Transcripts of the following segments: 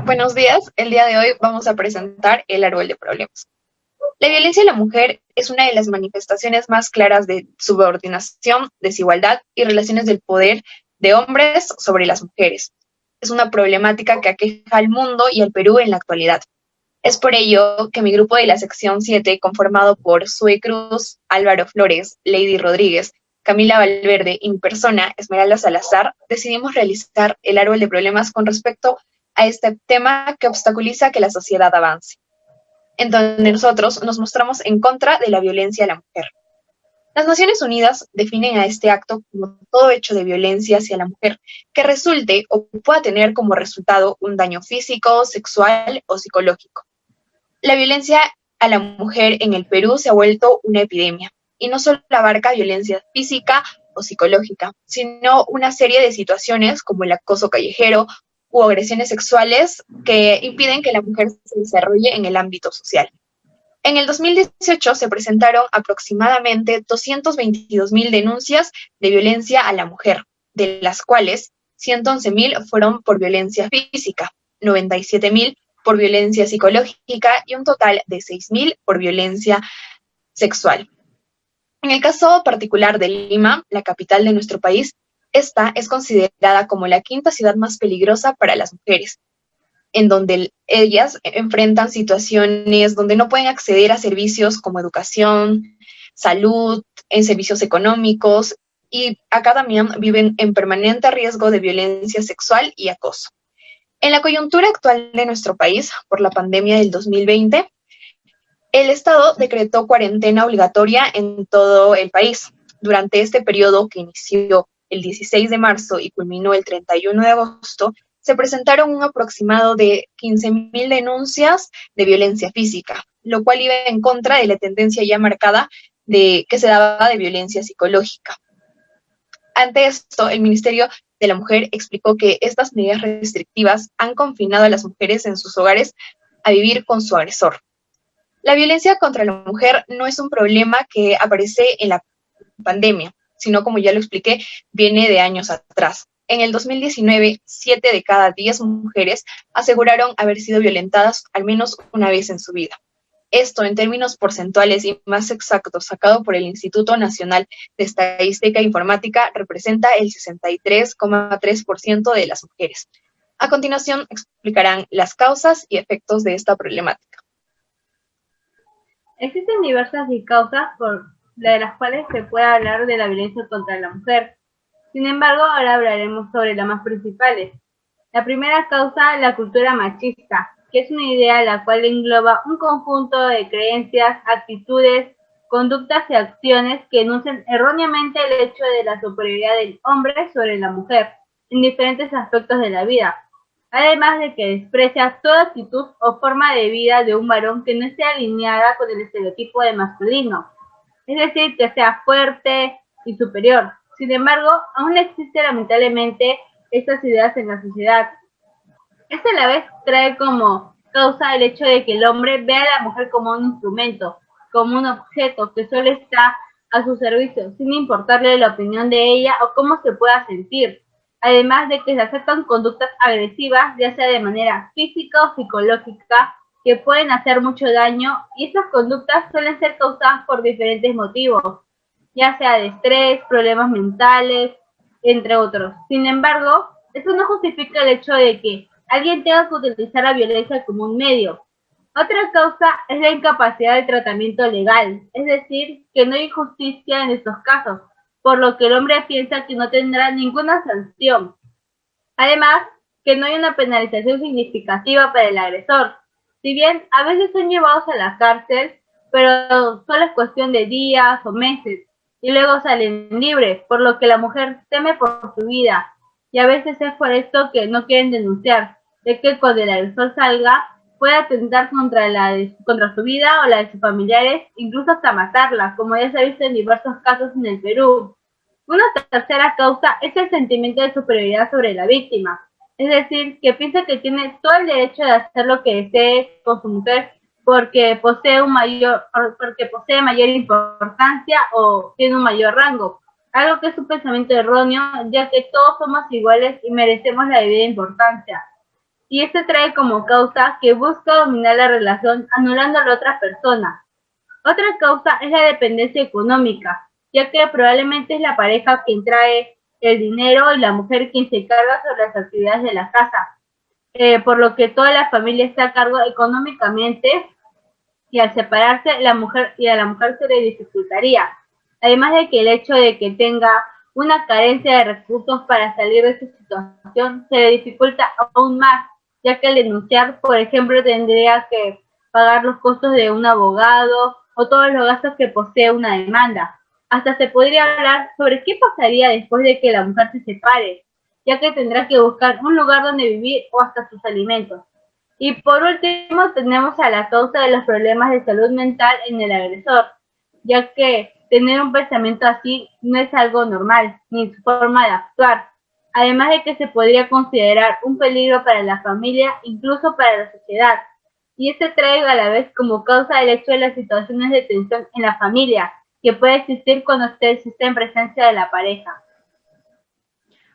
Buenos días, el día de hoy vamos a presentar el árbol de problemas. La violencia a la mujer es una de las manifestaciones más claras de subordinación, desigualdad y relaciones del poder de hombres sobre las mujeres. Es una problemática que aqueja al mundo y al Perú en la actualidad. Es por ello que mi grupo de la sección 7, conformado por Sue Cruz, Álvaro Flores, Lady Rodríguez, Camila Valverde y mi persona, Esmeralda Salazar, decidimos realizar el árbol de problemas con respecto a este tema que obstaculiza que la sociedad avance, en donde nosotros nos mostramos en contra de la violencia a la mujer. Las Naciones Unidas definen a este acto como todo hecho de violencia hacia la mujer que resulte o pueda tener como resultado un daño físico, sexual o psicológico. La violencia a la mujer en el Perú se ha vuelto una epidemia y no solo abarca violencia física o psicológica, sino una serie de situaciones como el acoso callejero u agresiones sexuales que impiden que la mujer se desarrolle en el ámbito social. En el 2018 se presentaron aproximadamente 222.000 denuncias de violencia a la mujer, de las cuales 111.000 fueron por violencia física, 97.000 por violencia psicológica y un total de 6.000 por violencia sexual. En el caso particular de Lima, la capital de nuestro país, esta es considerada como la quinta ciudad más peligrosa para las mujeres, en donde ellas enfrentan situaciones donde no pueden acceder a servicios como educación, salud, en servicios económicos, y acá también viven en permanente riesgo de violencia sexual y acoso. En la coyuntura actual de nuestro país, por la pandemia del 2020, el Estado decretó cuarentena obligatoria en todo el país. Durante este periodo, que inició el 16 de marzo y culminó el 31 de agosto, se presentaron un aproximado de 15.000 denuncias de violencia física, lo cual iba en contra de la tendencia ya marcada de que se daba de violencia psicológica. Ante esto, el Ministerio de la Mujer explicó que estas medidas restrictivas han confinado a las mujeres en sus hogares a vivir con su agresor. La violencia contra la mujer no es un problema que aparece en la pandemia, sino, como ya lo expliqué, viene de años atrás. En el 2019, 7 de cada 10 mujeres aseguraron haber sido violentadas al menos una vez en su vida. Esto, en términos porcentuales y más exactos, sacado por el Instituto Nacional de Estadística e Informática, representa el 63,3% de las mujeres. A continuación, explicarán las causas y efectos de esta problemática. Existen diversas causas de las cuales se puede hablar de la violencia contra la mujer. Sin embargo, ahora hablaremos sobre las más principales. La primera causa, la cultura machista, que es una idea la cual engloba un conjunto de creencias, actitudes, conductas y acciones que enuncian erróneamente el hecho de la superioridad del hombre sobre la mujer en diferentes aspectos de la vida, además de que desprecia toda actitud o forma de vida de un varón que no esté alineada con el estereotipo de masculino, es decir, que sea fuerte y superior. Sin embargo, aún existen lamentablemente estas ideas en la sociedad. Esto a la vez trae como causa el hecho de que el hombre vea a la mujer como un instrumento, como un objeto que solo está a su servicio, sin importarle la opinión de ella o cómo se pueda sentir. Además de que se aceptan conductas agresivas, ya sea de manera física o psicológica, que pueden hacer mucho daño, y estas conductas suelen ser causadas por diferentes motivos, ya sea de estrés, problemas mentales, entre otros. Sin embargo, eso no justifica el hecho de que alguien tenga que utilizar la violencia como un medio. Otra causa es la incapacidad de tratamiento legal, es decir, que no hay justicia en estos casos, por lo que el hombre piensa que no tendrá ninguna sanción. Además, que no hay una penalización significativa para el agresor. Si bien a veces son llevados a la cárcel, pero solo es cuestión de días o meses, y luego salen libres, por lo que la mujer teme por su vida, y a veces es por esto que no quieren denunciar, de que cuando el agresor salga puede atentar contra su vida o la de sus familiares, incluso hasta matarla, como ya se ha visto en diversos casos en el Perú. Una tercera causa es el sentimiento de superioridad sobre la víctima, es decir, que piensa que tiene todo el derecho de hacer lo que desee con su mujer porque posee mayor importancia o tiene un mayor rango, algo que es un pensamiento erróneo, ya que todos somos iguales y merecemos la debida importancia. y este trae como causa que busca dominar la relación anulando a la otra persona. Otra causa es la dependencia económica, ya que probablemente es la pareja quien trae el dinero y la mujer quien se carga sobre las actividades de la casa, por lo que toda la familia está a cargo económicamente y al separarse a la mujer se le dificultaría. Además de que el hecho de que tenga una carencia de recursos para salir de esa situación se le dificulta aún más, ya que al denunciar, por ejemplo, tendría que pagar los costos de un abogado o todos los gastos que posee una demanda. Hasta se podría hablar sobre qué pasaría después de que la mujer se separe, ya que tendrá que buscar un lugar donde vivir o hasta sus alimentos. Y por último tenemos a la causa de los problemas de salud mental en el agresor, ya que tener un pensamiento así no es algo normal, ni su forma de actuar, además de que se podría considerar un peligro para la familia, incluso para la sociedad. Y este trae a la vez como causa el hecho de las situaciones de tensión en la familia, que puede existir cuando existe en presencia de la pareja.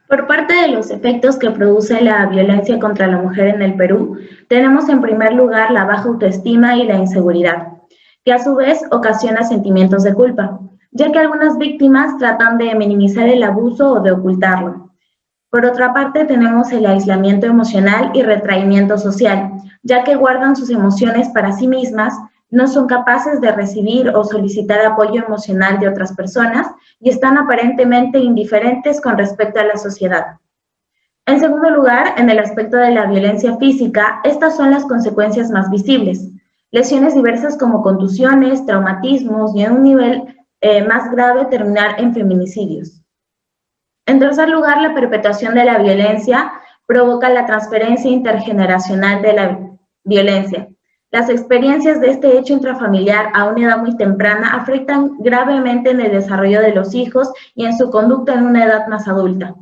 Por parte de los efectos que produce la violencia contra la mujer en el Perú, tenemos en primer lugar la baja autoestima y la inseguridad, que a su vez ocasiona sentimientos de culpa, ya que algunas víctimas tratan de minimizar el abuso o de ocultarlo. Por otra parte, tenemos el aislamiento emocional y retraimiento social, ya que guardan sus emociones para sí mismas, no son capaces de recibir o solicitar apoyo emocional de otras personas y están aparentemente indiferentes con respecto a la sociedad. En segundo lugar, en el aspecto de la violencia física, estas son las consecuencias más visibles. Lesiones diversas como contusiones, traumatismos y en un nivel más grave terminar en feminicidios. En tercer lugar, la perpetuación de la violencia provoca la transferencia intergeneracional de la violencia. Las experiencias de este hecho intrafamiliar a una edad muy temprana afectan gravemente en el desarrollo de los hijos y en su conducta en una edad más adulta.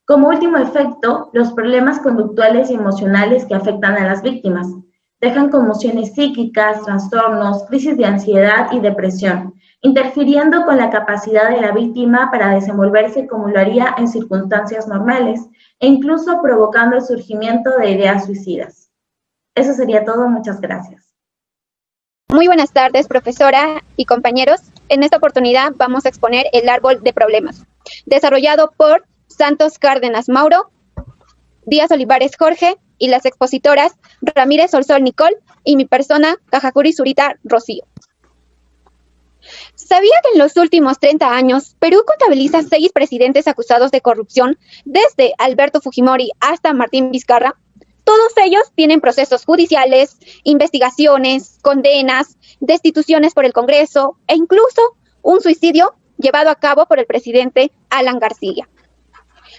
Como último efecto, los problemas conductuales y emocionales que afectan a las víctimas dejan conmociones psíquicas, trastornos, crisis de ansiedad y depresión, interfiriendo con la capacidad de la víctima para desenvolverse como lo haría en circunstancias normales e incluso provocando el surgimiento de ideas suicidas. Eso sería todo, muchas gracias. Muy buenas tardes, profesora y compañeros. En esta oportunidad vamos a exponer el árbol de problemas, desarrollado por Santos Cárdenas Mauro, Díaz Olivares Jorge y las expositoras Ramírez Solsol Nicole y mi persona, Cajacuri Zurita Rocío. ¿Sabía que en los últimos 30 años Perú contabiliza 6 presidentes acusados de corrupción, desde Alberto Fujimori hasta Martín Vizcarra? Todos ellos tienen procesos judiciales, investigaciones, condenas, destituciones por el Congreso e incluso un suicidio llevado a cabo por el presidente Alan García.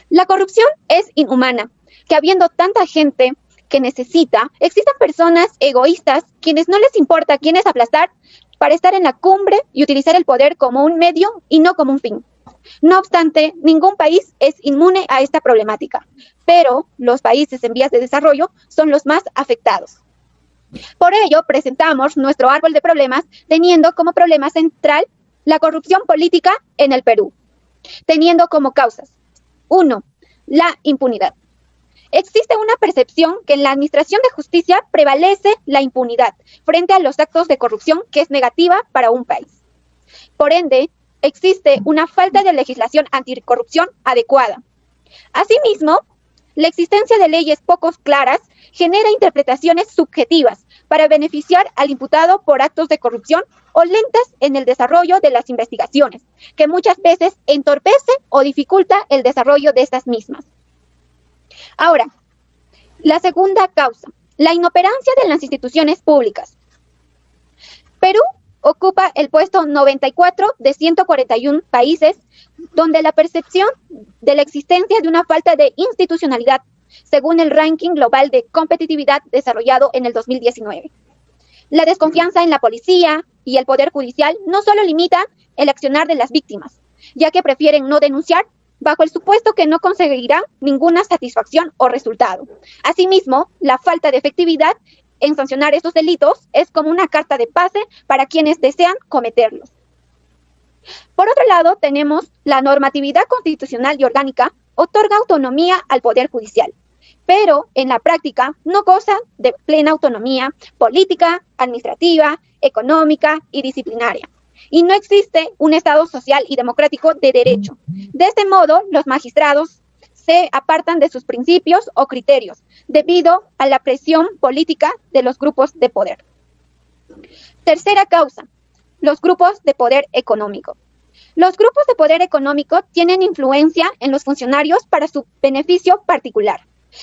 La corrupción es inhumana, que habiendo tanta gente que necesita, existen personas egoístas quienes no les importa quiénes aplastar para estar en la cumbre y utilizar el poder como un medio y no como un fin. No obstante, ningún país es inmune a esta problemática, pero los países en vías de desarrollo son los más afectados. Por ello, presentamos nuestro árbol de problemas teniendo como problema central la corrupción política en el Perú, teniendo como causas: 1. La impunidad. Existe una percepción que en la administración de justicia prevalece la impunidad frente a los actos de corrupción, que es negativa para un país. Por ende, existe una falta de legislación anticorrupción adecuada. Asimismo, la existencia de leyes poco claras genera interpretaciones subjetivas para beneficiar al imputado por actos de corrupción o lentas en el desarrollo de las investigaciones, que muchas veces entorpece o dificulta el desarrollo de estas mismas. Ahora, la segunda causa, la inoperancia de las instituciones públicas. Perú ocupa el puesto 94 de 141 países, donde la percepción de la existencia de una falta de institucionalidad, según el ranking global de competitividad desarrollado en el 2019. La desconfianza en la policía y el poder judicial no solo limita el accionar de las víctimas, ya que prefieren no denunciar bajo el supuesto que no conseguirá ninguna satisfacción o resultado. Asimismo, la falta de efectividad en sancionar estos delitos es como una carta de pase para quienes desean cometerlos. Por otro lado, tenemos la normatividad constitucional y orgánica otorga autonomía al Poder Judicial, pero en la práctica no goza de plena autonomía política, administrativa, económica y disciplinaria. Y no existe un Estado social y democrático de derecho. De este modo, los magistrados se apartan de sus principios o criterios debido a la presión política de los grupos de poder. Tercera causa, los grupos de poder económico. Los grupos de poder económico tienen influencia en los funcionarios para su beneficio particular.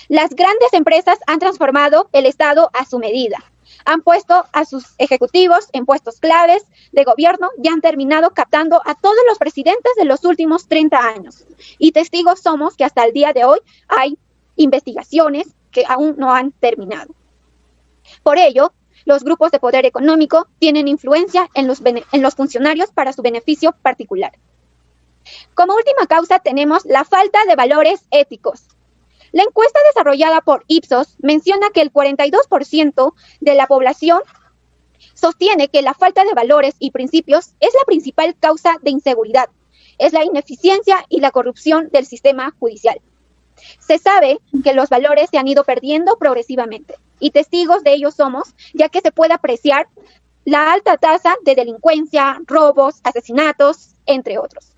Las grandes empresas han transformado el Estado a su medida. Han puesto a sus ejecutivos en puestos claves de gobierno y han terminado captando a todos los presidentes de los últimos 30 años. Y testigos somos que hasta el día de hoy hay investigaciones que aún no han terminado. Por ello, los grupos de poder económico tienen influencia en los funcionarios para su beneficio particular. Como última causa tenemos la falta de valores éticos. La encuesta desarrollada por Ipsos menciona que el 42% de la población sostiene que la falta de valores y principios es la principal causa de inseguridad, es la ineficiencia y la corrupción del sistema judicial. Se sabe que los valores se han ido perdiendo progresivamente y testigos de ello somos, ya que se puede apreciar la alta tasa de delincuencia, robos, asesinatos, entre otros.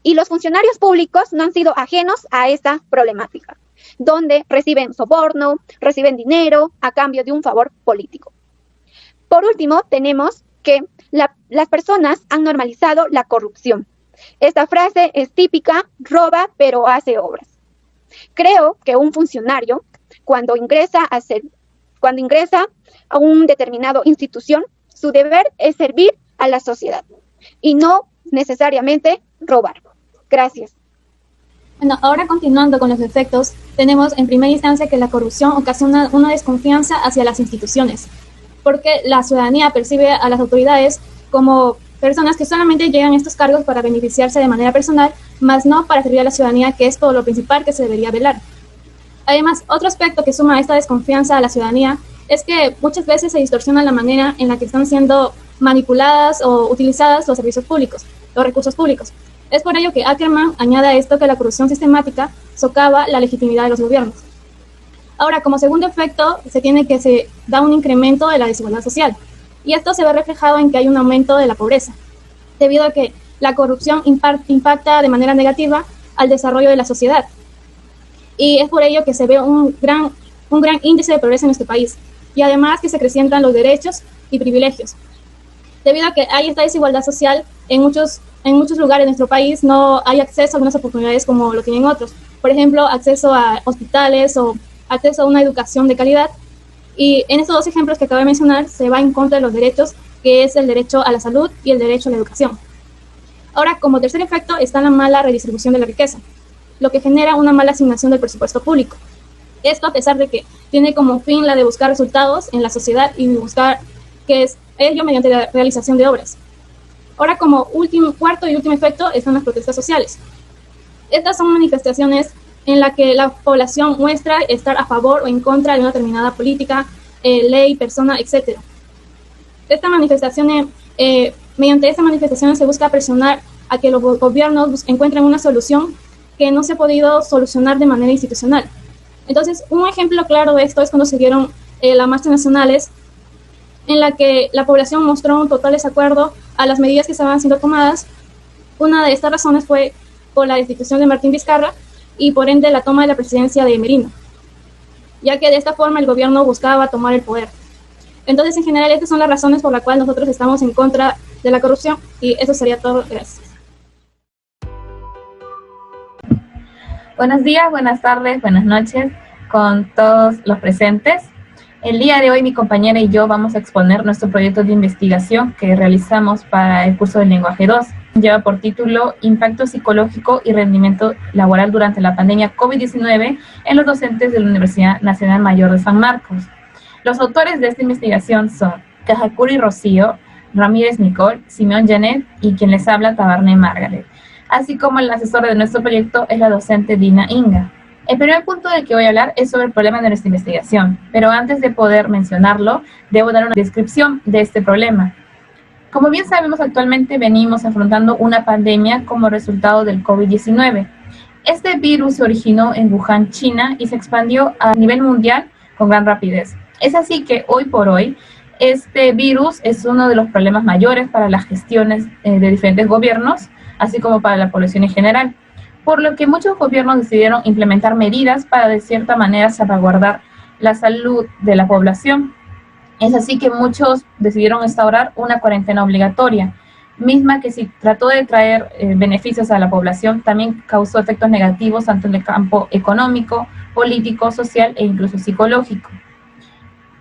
Y los funcionarios públicos no han sido ajenos a esta problemática, donde reciben soborno, reciben dinero a cambio de un favor político. Por último, tenemos que las personas han normalizado la corrupción. Esta frase es típica, roba pero hace obras. Creo que un funcionario, cuando ingresa a una determinada institución, su deber es servir a la sociedad y no necesariamente robar. Gracias. Bueno, ahora continuando con los efectos, tenemos en primera instancia que la corrupción ocasiona una desconfianza hacia las instituciones, porque la ciudadanía percibe a las autoridades como personas que solamente llegan a estos cargos para beneficiarse de manera personal, más no para servir a la ciudadanía, que es todo lo principal que se debería velar. Además, otro aspecto que suma a esta desconfianza a la ciudadanía es que muchas veces se distorsiona la manera en la que están siendo manipuladas o utilizadas los servicios públicos, los recursos públicos. Es por ello que Ackerman añade a esto que la corrupción sistemática socava la legitimidad de los gobiernos. Ahora, como segundo efecto, se da un incremento de la desigualdad social. Y esto se ve reflejado en que hay un aumento de la pobreza, debido a que la corrupción impacta de manera negativa al desarrollo de la sociedad. Y es por ello que se ve un gran índice de pobreza en nuestro país. Y además que se acrecientan los derechos y privilegios. Debido a que hay esta desigualdad social, en muchos lugares de nuestro país no hay acceso a algunas oportunidades como lo tienen otros. Por ejemplo, acceso a hospitales o acceso a una educación de calidad. Y en estos dos ejemplos que acabo de mencionar se va en contra de los derechos, que es el derecho a la salud y el derecho a la educación. Ahora, como tercer efecto está la mala redistribución de la riqueza, lo que genera una mala asignación del presupuesto público. Esto a pesar de que tiene como fin la de buscar resultados en la sociedad y buscar que es ello mediante la realización de obras. Ahora, como cuarto y último efecto están las protestas sociales. Estas son manifestaciones en las que la población muestra estar a favor o en contra de una determinada política, ley, persona, etc. Mediante esta manifestación se busca presionar a que los gobiernos encuentren una solución que no se ha podido solucionar de manera institucional. Entonces, un ejemplo claro de esto es cuando se dieron las marchas nacionales, en la que la población mostró un total desacuerdo a las medidas que estaban siendo tomadas. Una de estas razones fue por la destitución de Martín Vizcarra y por ende la toma de la presidencia de Merino, ya que de esta forma el gobierno buscaba tomar el poder. Entonces, en general, estas son las razones por las cuales nosotros estamos en contra de la corrupción, y eso sería todo. Gracias. Buenos días, buenas tardes, buenas noches con todos los presentes. El día de hoy mi compañera y yo vamos a exponer nuestro proyecto de investigación que realizamos para el curso de Lenguaje 2. Lleva por título Impacto psicológico y rendimiento laboral durante la pandemia COVID-19 en los docentes de la Universidad Nacional Mayor de San Marcos. Los autores de esta investigación son Cajacuri Rocío, Ramírez Nicole, Simeón Janet y quien les habla Tabarné Margaret, así como el asesor de nuestro proyecto es la docente Dina Inga. El primer punto del que voy a hablar es sobre el problema de nuestra investigación, pero antes de poder mencionarlo, debo dar una descripción de este problema. Como bien sabemos, actualmente venimos afrontando una pandemia como resultado del COVID-19. Este virus se originó en Wuhan, China, y se expandió a nivel mundial con gran rapidez. Es así que hoy por hoy, este virus es uno de los problemas mayores para las gestiones de diferentes gobiernos, así como para la población en general, por lo que muchos gobiernos decidieron implementar medidas para de cierta manera salvaguardar la salud de la población. Es así que muchos decidieron instaurar una cuarentena obligatoria, misma que si trató de traer beneficios a la población, también causó efectos negativos tanto en el campo económico, político, social e incluso psicológico.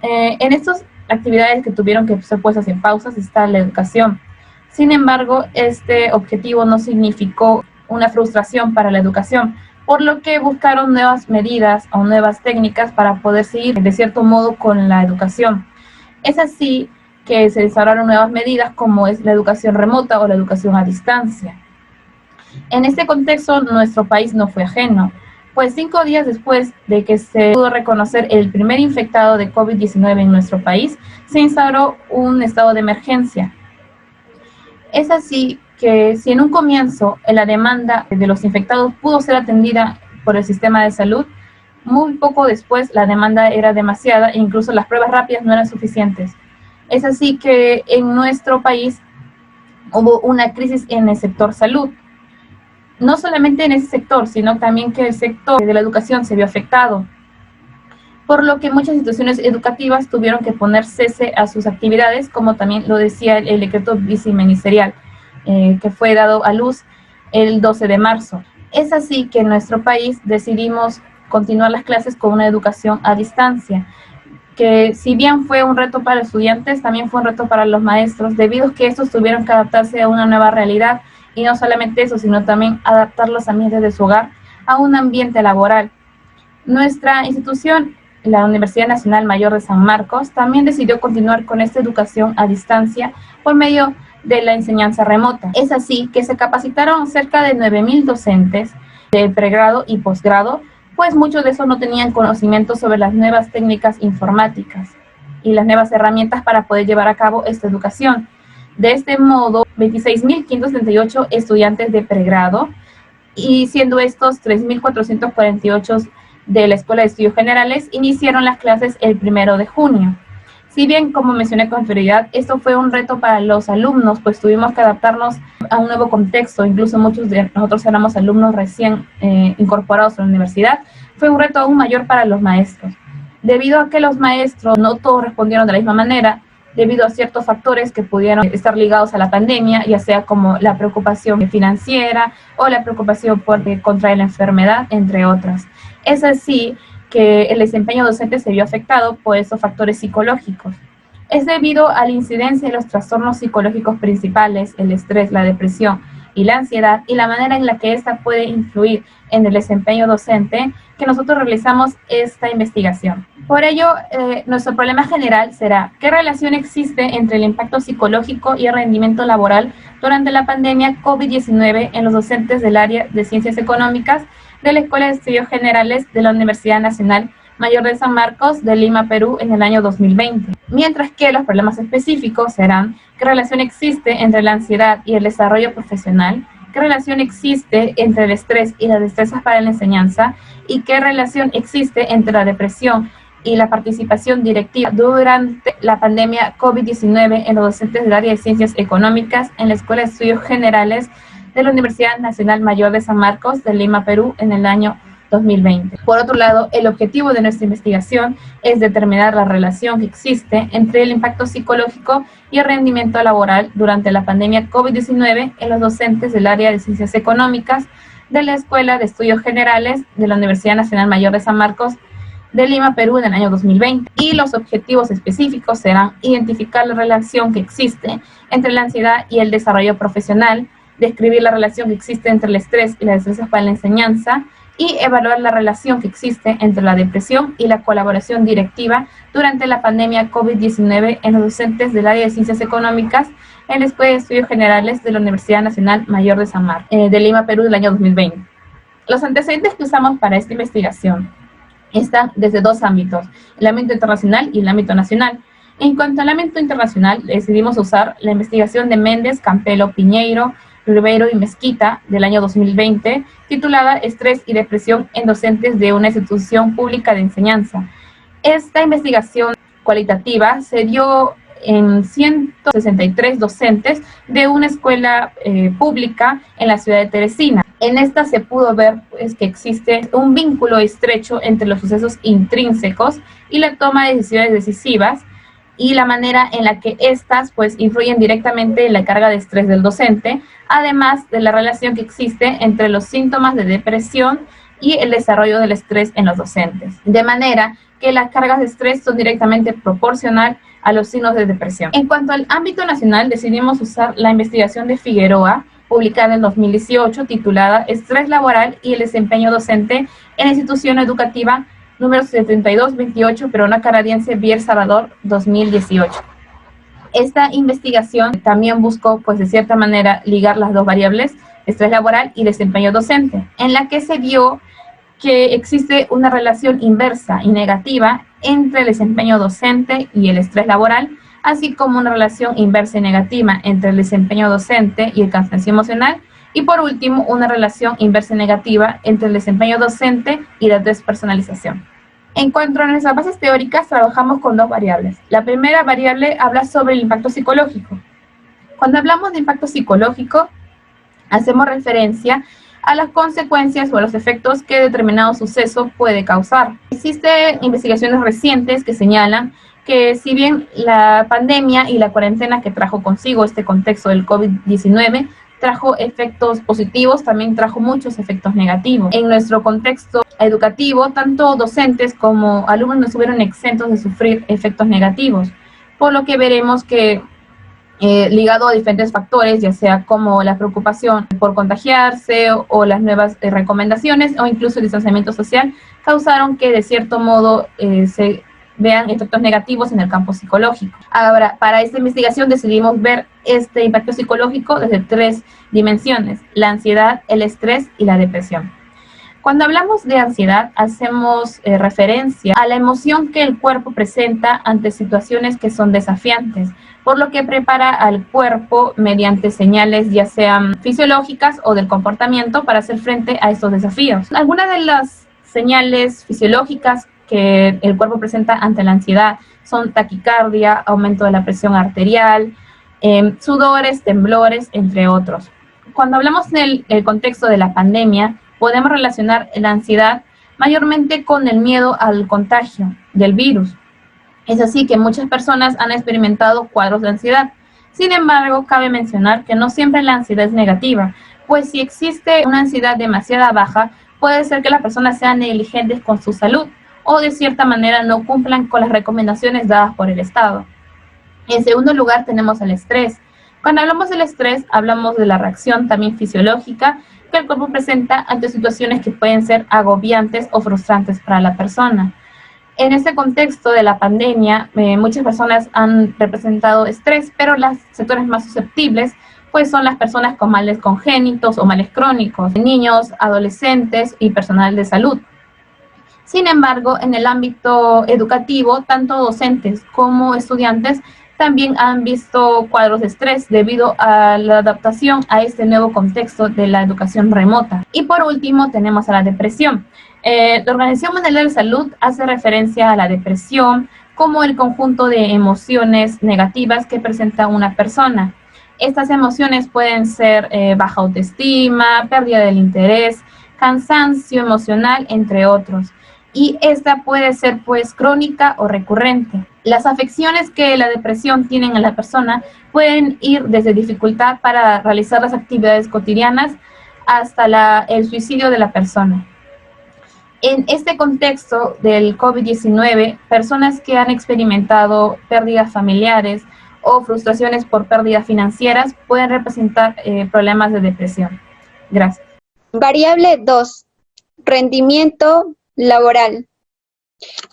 En estas actividades que tuvieron que ser puestas en pausas está la educación. Sin embargo, este objetivo no significó una frustración para la educación, por lo que buscaron nuevas medidas o nuevas técnicas para poder seguir de cierto modo con la educación. Es así que se desarrollaron nuevas medidas como es la educación remota o la educación a distancia. En este contexto, nuestro país no fue ajeno, pues 5 días después de que se pudo reconocer el primer infectado de COVID-19 en nuestro país, se instauró un estado de emergencia. Es así que si en un comienzo la demanda de los infectados pudo ser atendida por el sistema de salud, muy poco después la demanda era demasiada e incluso las pruebas rápidas no eran suficientes. Es así que en nuestro país hubo una crisis en el sector salud. No solamente en ese sector, sino también que el sector de la educación se vio afectado, por lo que muchas instituciones educativas tuvieron que poner cese a sus actividades, como también lo decía el decreto viceministerial, que fue dado a luz el 12 de marzo. Es así que en nuestro país decidimos continuar las clases con una educación a distancia, que si bien fue un reto para los estudiantes, también fue un reto para los maestros, debido a que estos tuvieron que adaptarse a una nueva realidad, y no solamente eso, sino también adaptar los ambientes de su hogar a un ambiente laboral. Nuestra institución, la Universidad Nacional Mayor de San Marcos, también decidió continuar con esta educación a distancia por medio de la enseñanza remota. Es así que se capacitaron cerca de 9,000 docentes de pregrado y posgrado, pues muchos de esos no tenían conocimiento sobre las nuevas técnicas informáticas y las nuevas herramientas para poder llevar a cabo esta educación. De este modo, 26,538 estudiantes de pregrado, y siendo estos 3,448 de la Escuela de Estudios Generales, iniciaron las clases el 1 de junio. Si bien, como mencioné con anterioridad, esto fue un reto para los alumnos, pues tuvimos que adaptarnos a un nuevo contexto, incluso muchos de nosotros éramos alumnos recién incorporados a la universidad, fue un reto aún mayor para los maestros, debido a que los maestros no todos respondieron de la misma manera, debido a ciertos factores que pudieron estar ligados a la pandemia, ya sea como la preocupación financiera o la preocupación por contraer la enfermedad, entre otras. Es así que el desempeño docente se vio afectado por esos factores psicológicos. Es debido a la incidencia de los trastornos psicológicos principales, el estrés, la depresión y la ansiedad, y la manera en la que ésta puede influir en el desempeño docente, que nosotros realizamos esta investigación. Por ello, nuestro problema general será: ¿qué relación existe entre el impacto psicológico y el rendimiento laboral durante la pandemia COVID-19 en los docentes del área de Ciencias Económicas de la Escuela de Estudios Generales de la Universidad Nacional Mayor de San Marcos de Lima, Perú, en el año 2020? Mientras que los problemas específicos serán: ¿qué relación existe entre la ansiedad y el desarrollo profesional? ¿Qué relación existe entre el estrés y las destrezas para la enseñanza? ¿Y qué relación existe entre la depresión y la participación directiva durante la pandemia COVID-19 en los docentes del área de Ciencias Económicas en la Escuela de Estudios Generales de la Universidad Nacional Mayor de San Marcos de Lima, Perú, en el año 2020? Por otro lado, el objetivo de nuestra investigación es determinar la relación que existe entre el impacto psicológico y el rendimiento laboral durante la pandemia COVID-19 en los docentes del área de Ciencias Económicas de la Escuela de Estudios Generales de la Universidad Nacional Mayor de San Marcos de Lima, Perú, en el año 2020. Y los objetivos específicos serán identificar la relación que existe entre la ansiedad y el desarrollo profesional, describir la relación que existe entre el estrés y las destrezas para la enseñanza, y evaluar la relación que existe entre la depresión y la colaboración directiva durante la pandemia COVID-19 en los docentes del área de Ciencias Económicas en la Escuela de Estudios Generales de la Universidad Nacional Mayor de San Marcos de Lima, Perú, del año 2020. Los antecedentes que usamos para esta investigación están desde dos ámbitos: el ámbito internacional y el ámbito nacional. En cuanto al ámbito internacional, decidimos usar la investigación de Méndez, Campelo, Piñeiro, Ribeiro y Mezquita del año 2020, titulada Estrés y depresión en docentes de una institución pública de enseñanza. Esta investigación cualitativa se dio en 163 docentes de una escuela pública en la ciudad de Teresina. En esta se pudo ver pues, que existe un vínculo estrecho entre los sucesos intrínsecos y la toma de decisiones decisivas y la manera en la que éstas pues, influyen directamente en la carga de estrés del docente, además de la relación que existe entre los síntomas de depresión y el desarrollo del estrés en los docentes. De manera que las cargas de estrés son directamente proporcional a los signos de depresión. En cuanto al ámbito nacional, decidimos usar la investigación de Figueroa, publicada en 2018, titulada Estrés laboral y el desempeño docente en la institución educativa número 7228, Peruana Canadiense, Bier Salvador, 2018. Esta investigación también buscó, pues de cierta manera, ligar las dos variables, estrés laboral y desempeño docente, en la que se vio que existe una relación inversa y negativa entre el desempeño docente y el estrés laboral, así como una relación inversa y negativa entre el desempeño docente y el cansancio emocional, y por último, una relación inversa y negativa entre el desempeño docente y la despersonalización. En cuanto a nuestras bases teóricas, trabajamos con dos variables. La primera variable habla sobre el impacto psicológico. Cuando hablamos de impacto psicológico, hacemos referencia a las consecuencias o a los efectos que determinado suceso puede causar. Existen investigaciones recientes que señalan que si bien la pandemia y la cuarentena que trajo consigo este contexto del COVID-19 trajo efectos positivos, también trajo muchos efectos negativos. En nuestro contexto educativo, tanto docentes como alumnos no estuvieron exentos de sufrir efectos negativos, por lo que veremos que ligado a diferentes factores, ya sea como la preocupación por contagiarse o las nuevas recomendaciones o incluso el distanciamiento social, causaron que de cierto modo se vean efectos negativos en el campo psicológico. Ahora, para esta investigación decidimos ver este impacto psicológico desde tres dimensiones: la ansiedad, el estrés y la depresión. Cuando hablamos de ansiedad, hacemos referencia a la emoción que el cuerpo presenta ante situaciones que son desafiantes, por lo que prepara al cuerpo mediante señales ya sean fisiológicas o del comportamiento para hacer frente a estos desafíos. Algunas de las señales fisiológicas que el cuerpo presenta ante la ansiedad son taquicardia, aumento de la presión arterial, sudores, temblores, entre otros. Cuando hablamos del contexto de la pandemia, podemos relacionar la ansiedad mayormente con el miedo al contagio del virus. Es así que muchas personas han experimentado cuadros de ansiedad. Sin embargo, cabe mencionar que no siempre la ansiedad es negativa, pues si existe una ansiedad demasiado baja, puede ser que las personas sean negligentes con su salud o de cierta manera no cumplan con las recomendaciones dadas por el Estado. En segundo lugar, tenemos el estrés. Cuando hablamos del estrés, hablamos de la reacción también fisiológica que el cuerpo presenta ante situaciones que pueden ser agobiantes o frustrantes para la persona. En este contexto de la pandemia, muchas personas han representado estrés, pero los sectores más susceptibles pues son las personas con males congénitos o males crónicos, niños, adolescentes y personal de salud. Sin embargo, en el ámbito educativo, tanto docentes como estudiantes también han visto cuadros de estrés debido a la adaptación a este nuevo contexto de la educación remota. Y por último, tenemos a la depresión. La Organización Mundial de la Salud hace referencia a la depresión como el conjunto de emociones negativas que presenta una persona. Estas emociones pueden ser baja autoestima, pérdida del interés, cansancio emocional, entre otros. Y esta puede ser pues crónica o recurrente. Las afecciones que la depresión tiene en la persona pueden ir desde dificultad para realizar las actividades cotidianas hasta el suicidio de la persona. En este contexto del COVID-19, personas que han experimentado pérdidas familiares o frustraciones por pérdidas financieras pueden representar problemas de depresión. Gracias. Variable 2. Rendimiento laboral.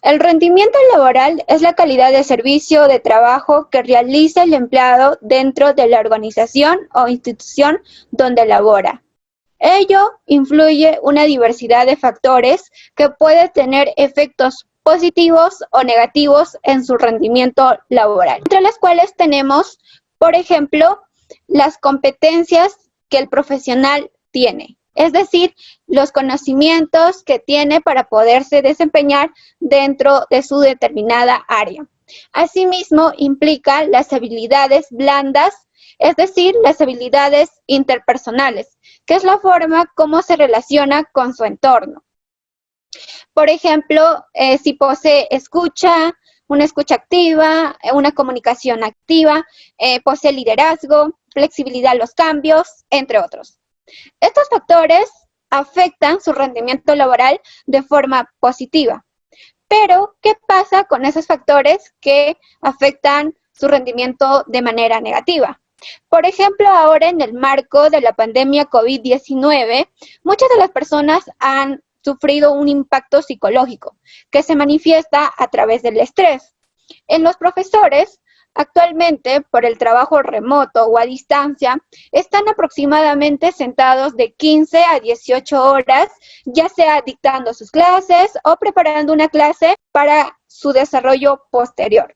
El rendimiento laboral es la calidad de servicio de trabajo que realiza el empleado dentro de la organización o institución donde labora. Ello influye una diversidad de factores que puede tener efectos positivos o negativos en su rendimiento laboral, entre las cuales tenemos, por ejemplo, las competencias que el profesional tiene, es decir, los conocimientos que tiene para poderse desempeñar dentro de su determinada área. Asimismo, implica las habilidades blandas, es decir, las habilidades interpersonales, que es la forma como se relaciona con su entorno. Por ejemplo, si posee escucha, una escucha activa, una comunicación activa, posee liderazgo, flexibilidad a los cambios, entre otros. Estos factores afectan su rendimiento laboral de forma positiva. Pero, ¿qué pasa con esos factores que afectan su rendimiento de manera negativa? Por ejemplo, ahora en el marco de la pandemia COVID-19, muchas de las personas han sufrido un impacto psicológico que se manifiesta a través del estrés. En los profesores, actualmente, por el trabajo remoto o a distancia, están aproximadamente sentados de 15 a 18 horas, ya sea dictando sus clases o preparando una clase para su desarrollo posterior.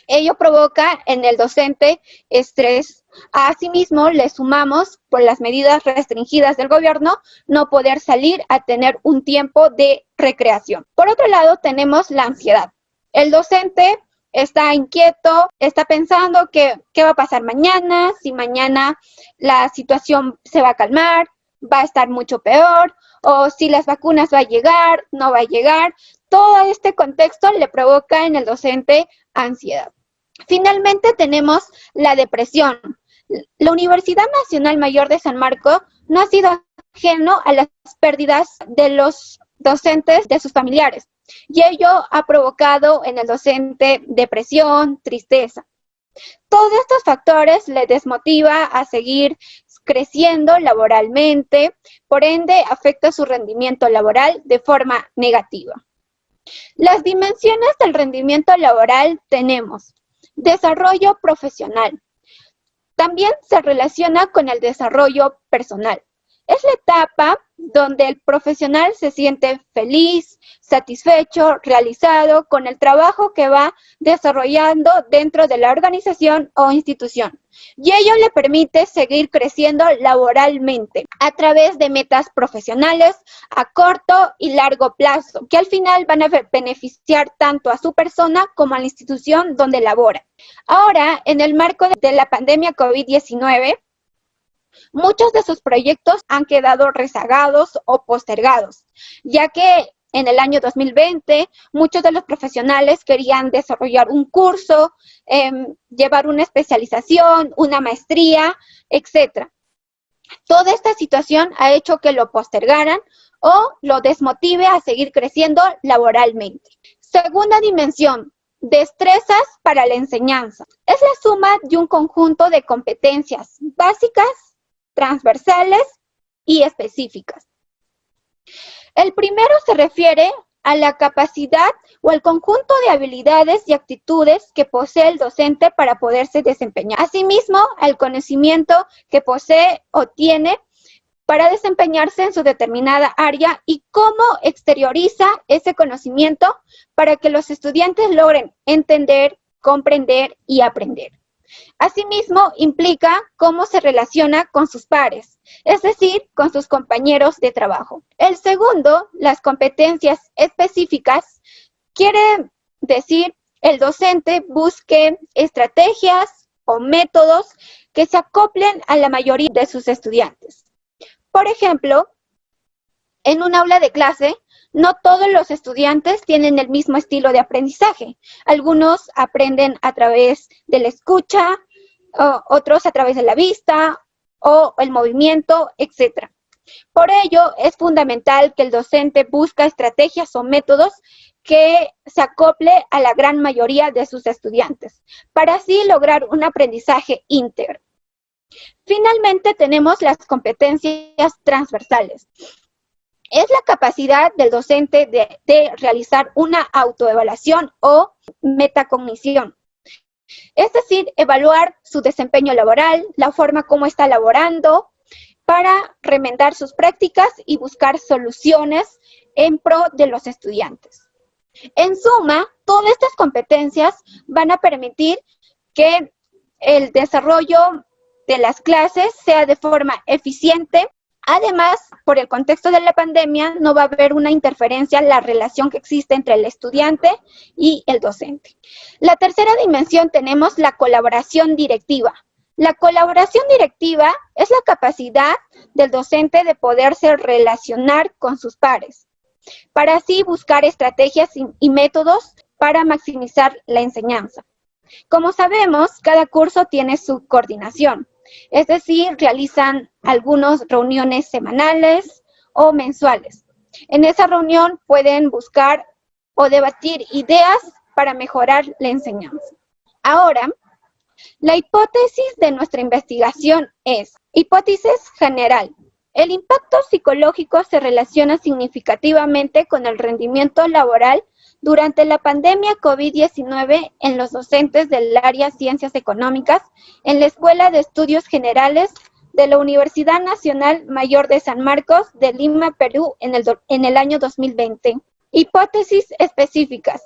Ello provoca en el docente estrés. Asimismo, le sumamos, por las medidas restringidas del gobierno, no poder salir a tener un tiempo de recreación. Por otro lado, tenemos la ansiedad. El docente está inquieto, está pensando qué va a pasar mañana, si mañana la situación se va a calmar, va a estar mucho peor, o si las vacunas va a llegar, no va a llegar. Todo este contexto le provoca en el docente ansiedad. Finalmente tenemos la depresión. La Universidad Nacional Mayor de San Marcos no ha sido ajeno a las pérdidas de los docentes de sus familiares, y ello ha provocado en el docente depresión, tristeza. Todos estos factores le desmotiva a seguir creciendo laboralmente, por ende afecta su rendimiento laboral de forma negativa. Las dimensiones del rendimiento laboral tenemos desarrollo profesional. También se relaciona con el desarrollo personal. Es la etapa donde el profesional se siente feliz, satisfecho, realizado con el trabajo que va desarrollando dentro de la organización o institución. Y ello le permite seguir creciendo laboralmente a través de metas profesionales a corto y largo plazo, que al final van a beneficiar tanto a su persona como a la institución donde labora. Ahora, en el marco de la pandemia COVID-19, muchos de sus proyectos han quedado rezagados o postergados, ya que en el año 2020 muchos de los profesionales querían desarrollar un curso, llevar una especialización, una maestría, etc. Toda esta situación ha hecho que lo postergaran o lo desmotive a seguir creciendo laboralmente. Segunda dimensión, destrezas para la enseñanza. Es la suma de un conjunto de competencias básicas, transversales y específicas. El primero se refiere a la capacidad o al conjunto de habilidades y actitudes que posee el docente para poderse desempeñar. Asimismo, al conocimiento que posee o tiene para desempeñarse en su determinada área y cómo exterioriza ese conocimiento para que los estudiantes logren entender, comprender y aprender. Asimismo, implica cómo se relaciona con sus pares, es decir, con sus compañeros de trabajo. El segundo, las competencias específicas, quiere decir el docente busque estrategias o métodos que se acoplen a la mayoría de sus estudiantes. Por ejemplo, en un aula de clase, no todos los estudiantes tienen el mismo estilo de aprendizaje. Algunos aprenden a través de la escucha, otros a través de la vista o el movimiento, etc. Por ello, es fundamental que el docente busque estrategias o métodos que se acople a la gran mayoría de sus estudiantes, para así lograr un aprendizaje íntegro. Finalmente, tenemos las competencias transversales. Es la capacidad del docente de realizar una autoevaluación o metacognición. Es decir, evaluar su desempeño laboral, la forma como está laborando, para remendar sus prácticas y buscar soluciones en pro de los estudiantes. En suma, todas estas competencias van a permitir que el desarrollo de las clases sea de forma eficiente. Además, por el contexto de la pandemia, no va a haber una interferencia en la relación que existe entre el estudiante y el docente. La tercera dimensión tenemos la colaboración directiva. La colaboración directiva es la capacidad del docente de poderse relacionar con sus pares, para así buscar estrategias y métodos para maximizar la enseñanza. Como sabemos, cada curso tiene su coordinación, es decir, realizan algunas reuniones semanales o mensuales. En esa reunión pueden buscar o debatir ideas para mejorar la enseñanza. Ahora, la hipótesis de nuestra investigación es: hipótesis general. El impacto psicológico se relaciona significativamente con el rendimiento laboral durante la pandemia COVID-19 en los docentes del área Ciencias Económicas en la Escuela de Estudios Generales de la Universidad Nacional Mayor de San Marcos de Lima, Perú, en el año 2020. Hipótesis específicas.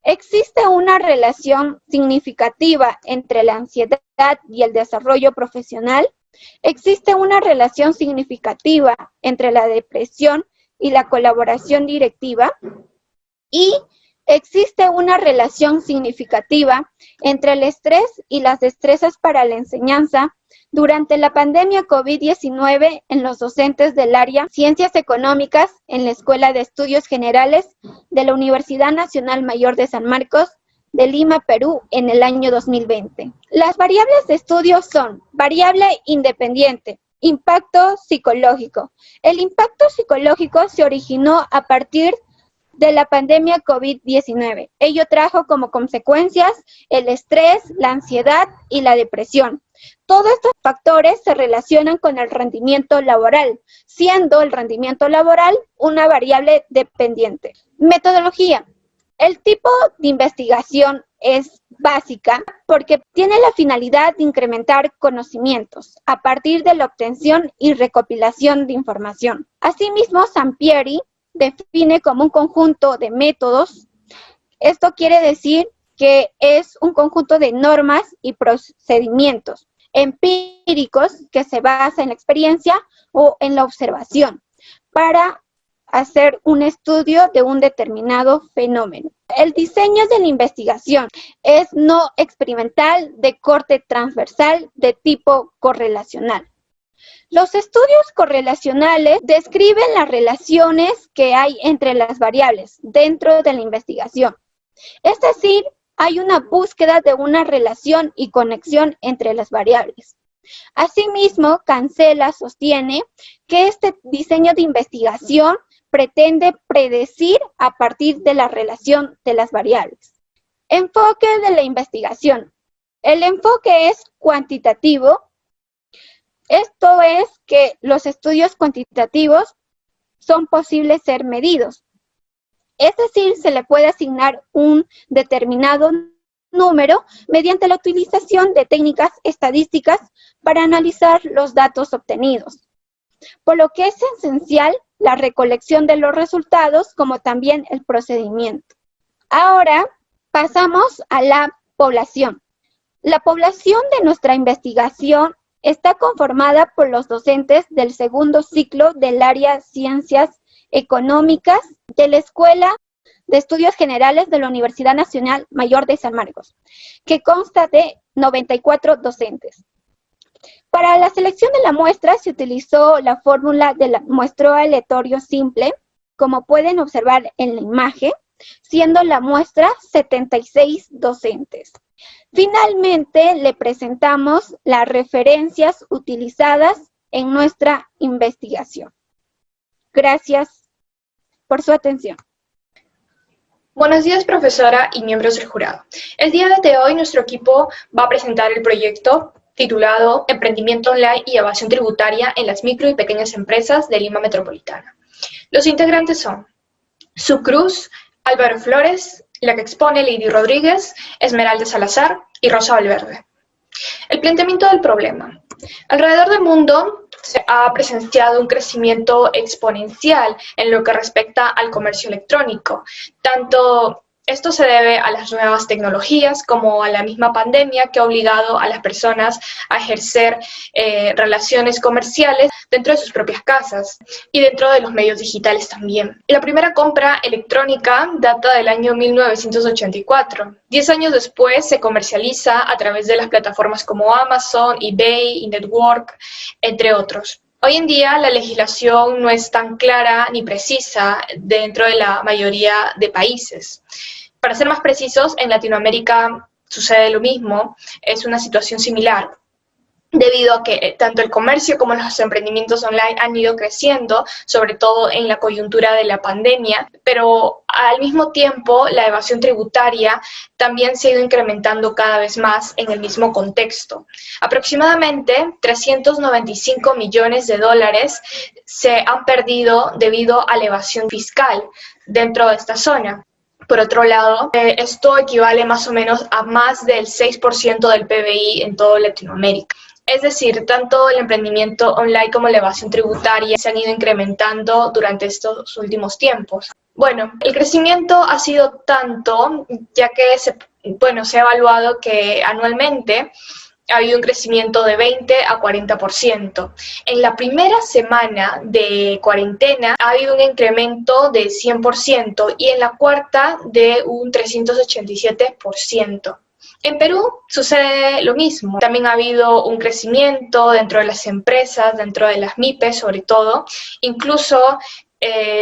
Existe una relación significativa entre la ansiedad y el desarrollo profesional. Existe una relación significativa entre la depresión y la colaboración directiva. Y existe una relación significativa entre el estrés y las destrezas para la enseñanza durante la pandemia COVID-19 en los docentes del área Ciencias Económicas en la Escuela de Estudios Generales de la Universidad Nacional Mayor de San Marcos de Lima, Perú, en el año 2020. Las variables de estudio son: variable independiente, impacto psicológico. El impacto psicológico se originó a partir de la pandemia COVID-19. Ello trajo como consecuencias el estrés, la ansiedad y la depresión. Todos estos factores se relacionan con el rendimiento laboral, siendo el rendimiento laboral una variable dependiente. Metodología. El tipo de investigación es básica porque tiene la finalidad de incrementar conocimientos a partir de la obtención y recopilación de información. Asimismo, Sampieri define como un conjunto de métodos. Esto quiere decir que es un conjunto de normas y procedimientos empíricos que se basa en la experiencia o en la observación para hacer un estudio de un determinado fenómeno. El diseño de la investigación es no experimental, de corte transversal, de tipo correlacional. Los estudios correlacionales describen las relaciones que hay entre las variables dentro de la investigación. Es decir, hay una búsqueda de una relación y conexión entre las variables. Asimismo, Cancela sostiene que este diseño de investigación pretende predecir a partir de la relación de las variables. Enfoque de la investigación. El enfoque es cuantitativo. Esto es que los estudios cuantitativos son posibles ser medidos. Es decir, se le puede asignar un determinado número mediante la utilización de técnicas estadísticas para analizar los datos obtenidos. Por lo que es esencial la recolección de los resultados como también el procedimiento. Ahora pasamos a la población. La población de nuestra investigación está conformada por los docentes del segundo ciclo del área Ciencias Económicas de la Escuela de Estudios Generales de la Universidad Nacional Mayor de San Marcos, que consta de 94 docentes. Para la selección de la muestra se utilizó la fórmula del muestreo aleatorio simple, como pueden observar en la imagen, siendo la muestra 76 docentes. Finalmente, le presentamos las referencias utilizadas en nuestra investigación. Gracias por su atención. Buenos días, profesora y miembros del jurado. El día de hoy nuestro equipo va a presentar el proyecto titulado Emprendimiento Online y Evasión Tributaria en las micro y pequeñas empresas de Lima Metropolitana. Los integrantes son Su Cruz, Álvaro Flores, la que expone Lady Rodríguez, Esmeralda Salazar y Rosa Valverde. El planteamiento del problema. Alrededor del mundo se ha presenciado un crecimiento exponencial en lo que respecta al comercio electrónico, tanto Esto se debe a las nuevas tecnologías, como a la misma pandemia que ha obligado a las personas a ejercer relaciones comerciales dentro de sus propias casas y dentro de los medios digitales también. La primera compra electrónica data del año 1984. 10 años después se comercializa a través de las plataformas como Amazon, eBay, eNetwork, entre otros. Hoy en día la legislación no es tan clara ni precisa dentro de la mayoría de países. Para ser más precisos, en Latinoamérica sucede lo mismo, es una situación similar, debido a que tanto el comercio como los emprendimientos online han ido creciendo, sobre todo en la coyuntura de la pandemia, pero al mismo tiempo la evasión tributaria también se ha ido incrementando cada vez más en el mismo contexto. Aproximadamente 395 millones de dólares se han perdido debido a la evasión fiscal dentro de esta zona. Por otro lado, esto equivale más o menos a más del 6% del PBI en toda Latinoamérica. Es decir, tanto el emprendimiento online como la evasión tributaria se han ido incrementando durante estos últimos tiempos. Bueno, el crecimiento ha sido tanto, ya que se ha evaluado que anualmente ha habido un crecimiento de 20 a 40%. En la primera semana de cuarentena ha habido un incremento de 100% y en la cuarta de un 387%. En Perú sucede lo mismo. También ha habido un crecimiento dentro de las empresas, dentro de las MIPES sobre todo. Incluso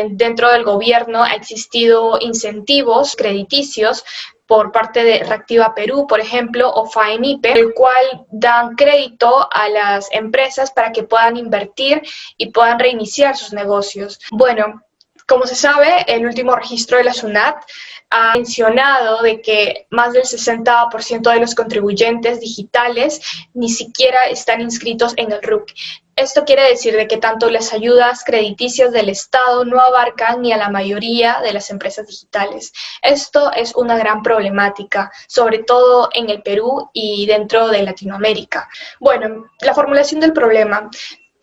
dentro del gobierno ha existido incentivos crediticios por parte de Reactiva Perú, por ejemplo, o FAENIPE, el cual dan crédito a las empresas para que puedan invertir y puedan reiniciar sus negocios. Bueno, como se sabe, el último registro de la SUNAT ha mencionado de que más del 60% de los contribuyentes digitales ni siquiera están inscritos en el RUC. Esto quiere decir de que tanto las ayudas crediticias del Estado no abarcan ni a la mayoría de las empresas digitales. Esto es una gran problemática, sobre todo en el Perú y dentro de Latinoamérica. Bueno, la formulación del problema.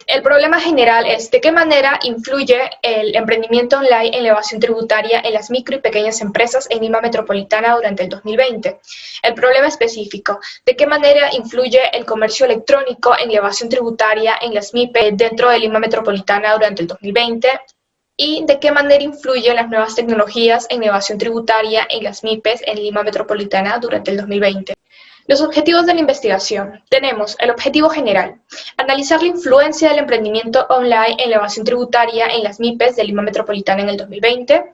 El problema general es de qué manera influye el emprendimiento online en la evasión tributaria en las micro y pequeñas empresas en Lima Metropolitana durante el 2020. El problema específico, de qué manera influye el comercio electrónico en la evasión tributaria en las MIPE dentro de Lima Metropolitana durante el 2020. Y de qué manera influyen las nuevas tecnologías en la evasión tributaria en las MIPES en Lima Metropolitana durante el 2020. Los objetivos de la investigación. Tenemos el objetivo general, analizar la influencia del emprendimiento online en la evasión tributaria en las MIPES de Lima Metropolitana en el 2020.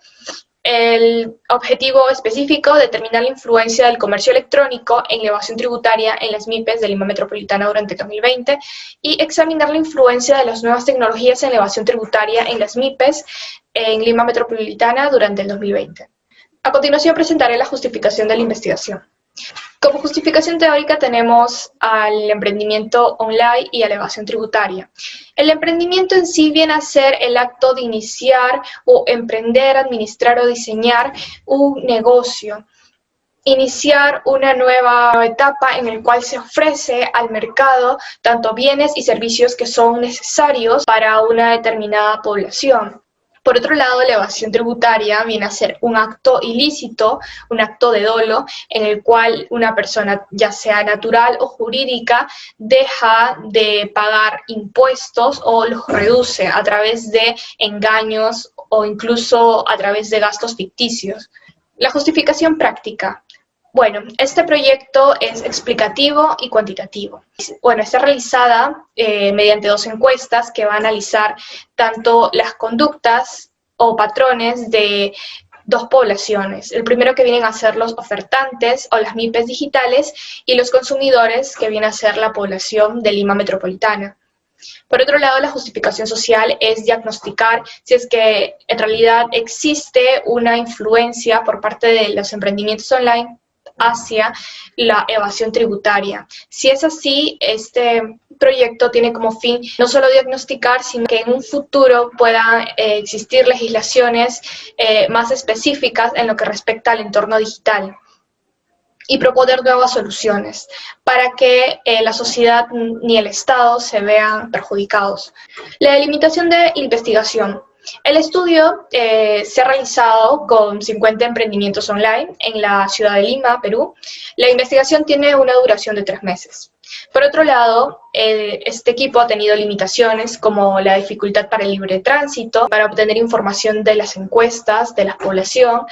El objetivo específico, determinar la influencia del comercio electrónico en la evasión tributaria en las MIPES de Lima Metropolitana durante el 2020 y examinar la influencia de las nuevas tecnologías en la evasión tributaria en las MIPES en Lima Metropolitana durante el 2020. A continuación presentaré la justificación de la investigación. Como justificación teórica tenemos al emprendimiento online y a la evasión tributaria. El emprendimiento en sí viene a ser el acto de iniciar o emprender, administrar o diseñar un negocio. Iniciar una nueva etapa en la cual se ofrece al mercado tanto bienes y servicios que son necesarios para una determinada población. Por otro lado, la evasión tributaria viene a ser un acto ilícito, un acto de dolo, en el cual una persona, ya sea natural o jurídica, deja de pagar impuestos o los reduce a través de engaños o incluso a través de gastos ficticios. La justificación práctica. Bueno, este proyecto es explicativo y cuantitativo. Bueno, está realizada mediante 2 encuestas que va a analizar tanto las conductas o patrones de 2 poblaciones. El primero que vienen a ser los ofertantes o las MIPES digitales y los consumidores que viene a ser la población de Lima Metropolitana. Por otro lado, la justificación social es diagnosticar si es que en realidad existe una influencia por parte de los emprendimientos online hacia la evasión tributaria. Si es así, este proyecto tiene como fin no solo diagnosticar, sino que en un futuro puedan existir legislaciones más específicas en lo que respecta al entorno digital y proponer nuevas soluciones para que la sociedad ni el Estado se vean perjudicados. La delimitación de investigación. El estudio se ha realizado con 50 emprendimientos online en la ciudad de Lima, Perú. La investigación tiene una duración de 3 meses. Por otro lado, este equipo ha tenido limitaciones como la dificultad para el libre tránsito, para obtener información de las encuestas de la población.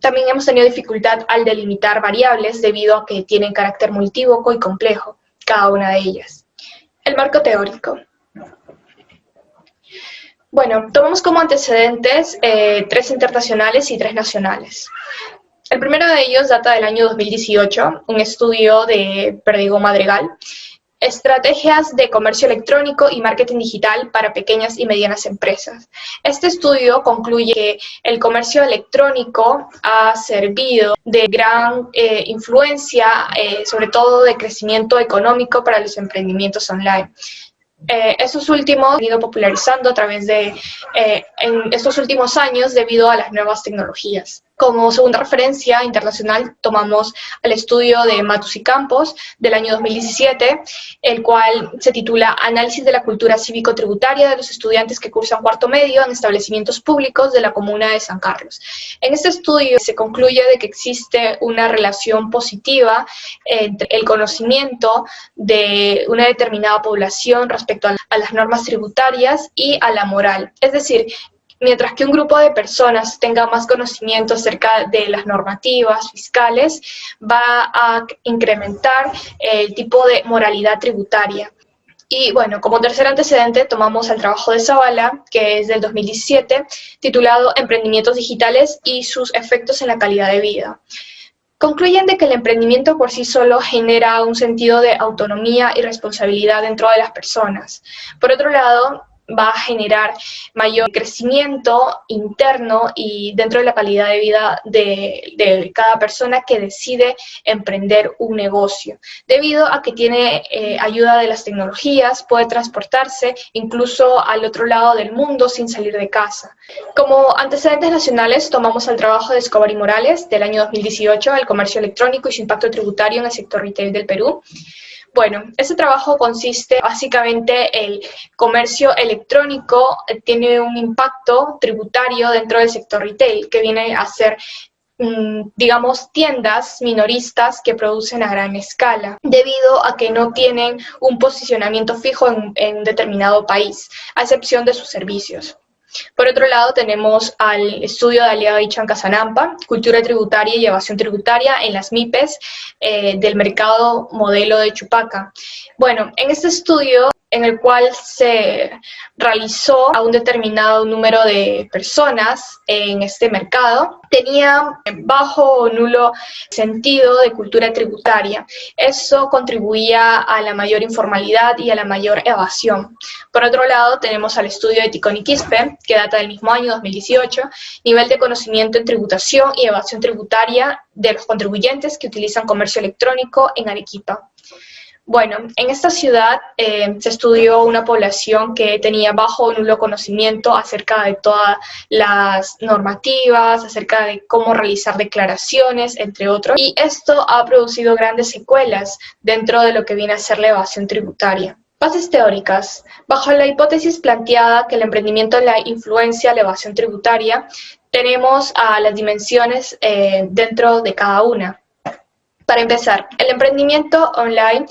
También hemos tenido dificultad al delimitar variables debido a que tienen carácter multívoco y complejo, cada una de ellas. El marco teórico. Bueno, tomamos como antecedentes 3 internacionales y 3 nacionales. El primero de ellos data del año 2018, un estudio de Perdigo Madrigal, Estrategias de comercio electrónico y marketing digital para pequeñas y medianas empresas. Este estudio concluye que el comercio electrónico ha servido de gran influencia, sobre todo de crecimiento económico para los emprendimientos online. Estos últimos han ido popularizando a través de en estos últimos años debido a las nuevas tecnologías. Como segunda referencia internacional tomamos el estudio de Matus y Campos del año 2017, el cual se titula Análisis de la cultura cívico-tributaria de los estudiantes que cursan cuarto medio en establecimientos públicos de la comuna de San Carlos. En este estudio se concluye de que existe una relación positiva entre el conocimiento de una determinada población respecto a las normas tributarias y a la moral. Es decir, mientras que un grupo de personas tenga más conocimiento acerca de las normativas fiscales, va a incrementar el tipo de moralidad tributaria. Y bueno, como tercer antecedente tomamos el trabajo de Zavala, que es del 2017, titulado Emprendimientos digitales y sus efectos en la calidad de vida. Concluyen de que el emprendimiento por sí solo genera un sentido de autonomía y responsabilidad dentro de las personas. Por otro lado, va a generar mayor crecimiento interno y dentro de la calidad de vida de cada persona que decide emprender un negocio. Debido a que tiene ayuda de las tecnologías, puede transportarse incluso al otro lado del mundo sin salir de casa. Como antecedentes nacionales tomamos el trabajo de Escobar y Morales del año 2018, el comercio electrónico y su impacto tributario en el sector retail del Perú. Bueno, ese trabajo consiste básicamente el comercio electrónico tiene un impacto tributario dentro del sector retail, que viene a ser, digamos, tiendas minoristas que producen a gran escala, debido a que no tienen un posicionamiento fijo en determinado país, a excepción de sus servicios. Por otro lado, tenemos al estudio de Aliaga y Chancasanampa, Cultura Tributaria y Evasión Tributaria en las MIPES del mercado modelo de Chupaca. Bueno, en este estudio, en el cual se realizó a un determinado número de personas en este mercado, tenía bajo o nulo sentido de cultura tributaria. Eso contribuía a la mayor informalidad y a la mayor evasión. Por otro lado, tenemos al estudio de Ticón y Quispe, que data del mismo año, 2018, nivel de conocimiento en tributación y evasión tributaria de los contribuyentes que utilizan comercio electrónico en Arequipa. Bueno, en esta ciudad se estudió una población que tenía bajo o nulo conocimiento acerca de todas las normativas, acerca de cómo realizar declaraciones, entre otros, y esto ha producido grandes secuelas dentro de lo que viene a ser la evasión tributaria. Bases teóricas. Bajo la hipótesis planteada que el emprendimiento la influencia la evasión tributaria, tenemos a las dimensiones dentro de cada una. Para empezar, el emprendimiento online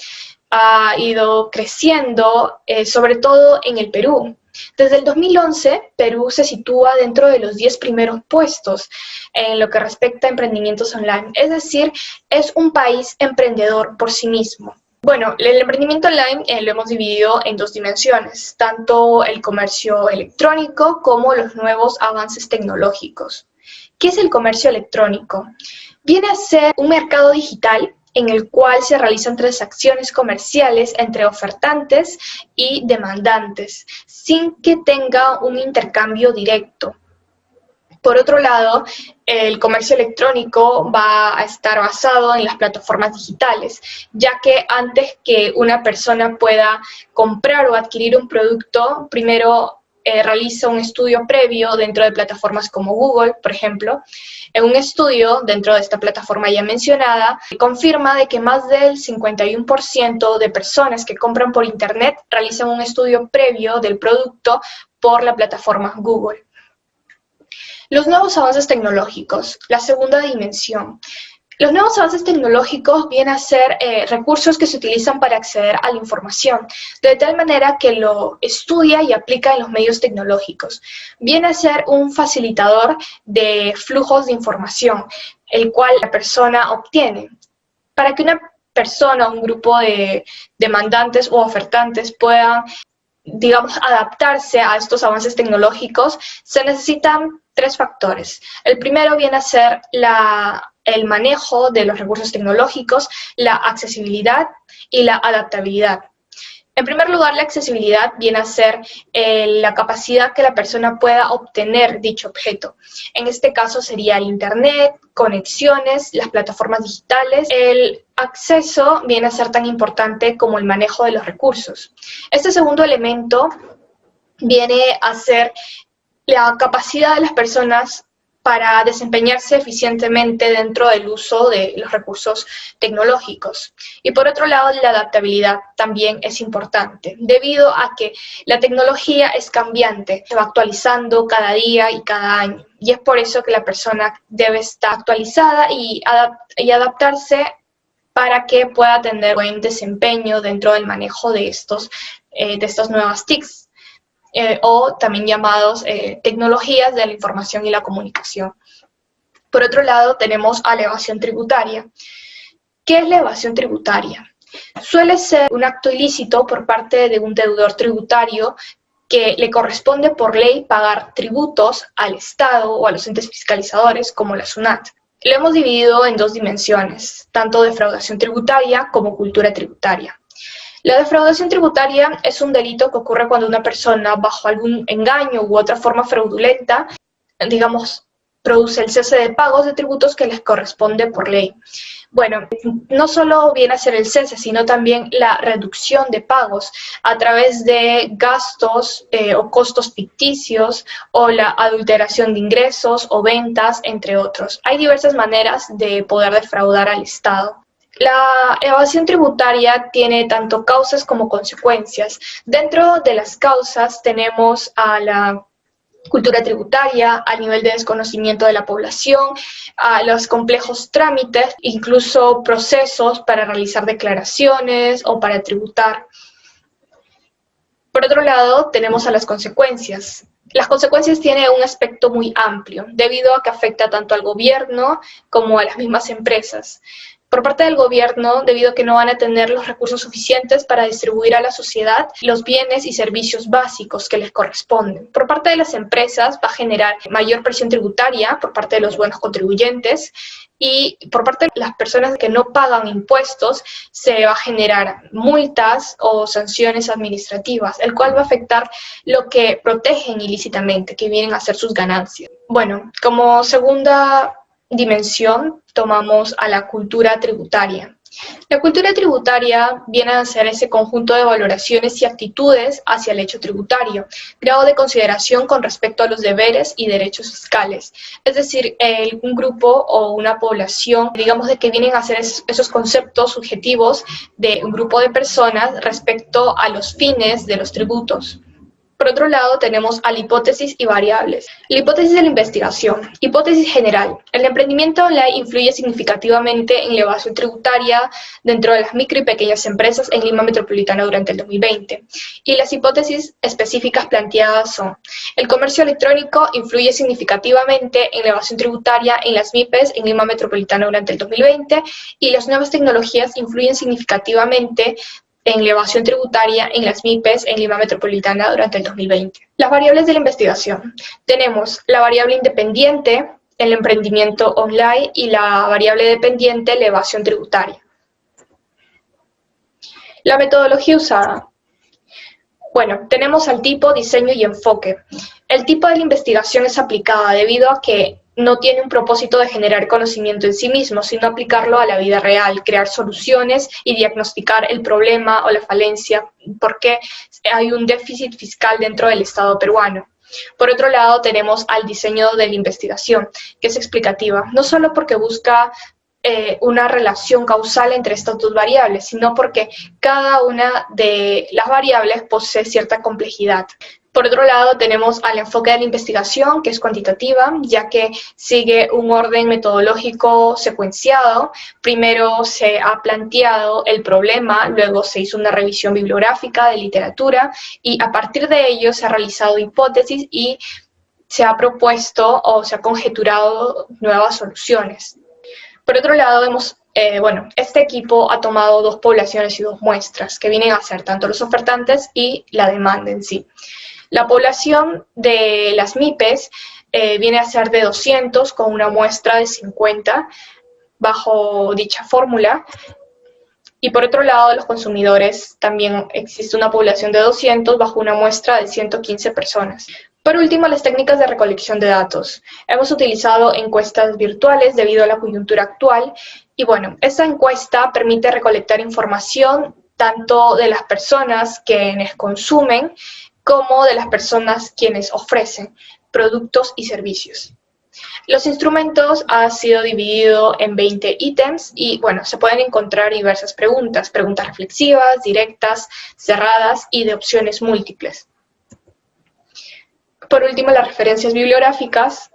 ha ido creciendo, sobre todo en el Perú. Desde el 2011, Perú se sitúa dentro de los 10 primeros puestos en lo que respecta a emprendimientos online. Es decir, es un país emprendedor por sí mismo. Bueno, el emprendimiento online lo hemos dividido en 2 dimensiones, tanto el comercio electrónico como los nuevos avances tecnológicos. ¿Qué es el comercio electrónico? Viene a ser un mercado digital en el cual se realizan transacciones comerciales entre ofertantes y demandantes, sin que tenga un intercambio directo. Por otro lado, el comercio electrónico va a estar basado en las plataformas digitales, ya que antes que una persona pueda comprar o adquirir un producto, primero realiza un estudio previo dentro de plataformas como Google, por ejemplo. En un estudio dentro de esta plataforma ya mencionada, confirma de que más del 51% de personas que compran por Internet realizan un estudio previo del producto por la plataforma Google. Los nuevos avances tecnológicos, la segunda dimensión. Los nuevos avances tecnológicos vienen a ser recursos que se utilizan para acceder a la información, de tal manera que lo estudia y aplica en los medios tecnológicos. Viene a ser un facilitador de flujos de información, el cual la persona obtiene. Para que una persona, un grupo de demandantes o ofertantes puedan, digamos, adaptarse a estos avances tecnológicos, se necesitan 3 factores. El primero viene a ser el manejo de los recursos tecnológicos, la accesibilidad y la adaptabilidad. En primer lugar, la accesibilidad viene a ser la capacidad que la persona pueda obtener dicho objeto. En este caso sería el Internet, conexiones, las plataformas digitales. El acceso viene a ser tan importante como el manejo de los recursos. Este segundo elemento viene a ser la capacidad de las personas para desempeñarse eficientemente dentro del uso de los recursos tecnológicos. Y por otro lado, la adaptabilidad también es importante, debido a que la tecnología es cambiante, se va actualizando cada día y cada año. Y es por eso que la persona debe estar actualizada y adaptarse para que pueda tener buen desempeño dentro del manejo de estas nuevas TICs. O también llamados tecnologías de la información y la comunicación. Por otro lado, tenemos a la evasión tributaria. ¿Qué es la evasión tributaria? Suele ser un acto ilícito por parte de un deudor tributario que le corresponde por ley pagar tributos al Estado o a los entes fiscalizadores como la SUNAT. Lo hemos dividido en 2 dimensiones, tanto defraudación tributaria como cultura tributaria. La defraudación tributaria es un delito que ocurre cuando una persona, bajo algún engaño u otra forma fraudulenta, digamos, produce el cese de pagos de tributos que les corresponde por ley. Bueno, no solo viene a ser el cese, sino también la reducción de pagos a través de gastos o costos ficticios o la adulteración de ingresos o ventas, entre otros. Hay diversas maneras de poder defraudar al Estado. La evasión tributaria tiene tanto causas como consecuencias. Dentro de las causas tenemos a la cultura tributaria, al nivel de desconocimiento de la población, a los complejos trámites, incluso procesos para realizar declaraciones o para tributar. Por otro lado, tenemos a las consecuencias. Las consecuencias tienen un aspecto muy amplio, debido a que afecta tanto al gobierno como a las mismas empresas. Por parte del gobierno, debido a que no van a tener los recursos suficientes para distribuir a la sociedad los bienes y servicios básicos que les corresponden. Por parte de las empresas va a generar mayor presión tributaria por parte de los buenos contribuyentes y por parte de las personas que no pagan impuestos se va a generar multas o sanciones administrativas, el cual va a afectar lo que protegen ilícitamente, que vienen a ser sus ganancias. Bueno, como segunda dimensión tomamos a la cultura tributaria. La cultura tributaria viene a ser ese conjunto de valoraciones y actitudes hacia el hecho tributario, grado de consideración con respecto a los deberes y derechos fiscales. Es decir, un grupo o una población, digamos, de que vienen a ser esos conceptos subjetivos de un grupo de personas respecto a los fines de los tributos. Por otro lado, tenemos a la hipótesis y variables. La hipótesis de la investigación. Hipótesis general. El emprendimiento online influye significativamente en la evasión tributaria dentro de las micro y pequeñas empresas en Lima Metropolitana durante el 2020. Y las hipótesis específicas planteadas son: el comercio electrónico influye significativamente en la evasión tributaria en las MIPES en Lima Metropolitana durante el 2020, y las nuevas tecnologías influyen significativamente en la evasión tributaria en las MIPES en Lima Metropolitana durante el 2020. Las variables de la investigación. Tenemos la variable independiente, el emprendimiento online, y la variable dependiente, la evasión tributaria. La metodología usada. Bueno, tenemos al tipo, diseño y enfoque. El tipo de la investigación es aplicada debido a que no tiene un propósito de generar conocimiento en sí mismo, sino aplicarlo a la vida real, crear soluciones y diagnosticar el problema o la falencia, porque hay un déficit fiscal dentro del Estado peruano. Por otro lado, tenemos al diseño de la investigación, que es explicativa, no solo porque busca una relación causal entre estas dos variables, sino porque cada una de las variables posee cierta complejidad. Por otro lado, tenemos al enfoque de la investigación, que es cuantitativa, ya que sigue un orden metodológico secuenciado. Primero se ha planteado el problema, luego se hizo una revisión bibliográfica de literatura y a partir de ello se ha realizado hipótesis y se ha propuesto o se ha conjeturado nuevas soluciones. Por otro lado, este equipo ha tomado 2 poblaciones y 2 muestras, que vienen a ser tanto los ofertantes y la demanda en sí. La población de las MIPES viene a ser de 200 con una muestra de 50 bajo dicha fórmula. Y por otro lado, los consumidores también existe una población de 200 bajo una muestra de 115 personas. Por último, las técnicas de recolección de datos. Hemos utilizado encuestas virtuales debido a la coyuntura actual y esta encuesta permite recolectar información tanto de las personas quienes consumen como de las personas quienes ofrecen productos y servicios. Los instrumentos han sido divididos en 20 ítems y se pueden encontrar diversas preguntas reflexivas, directas, cerradas y de opciones múltiples. Por último, las referencias bibliográficas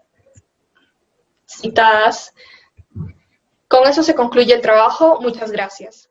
citadas. Con eso se concluye el trabajo. Muchas gracias.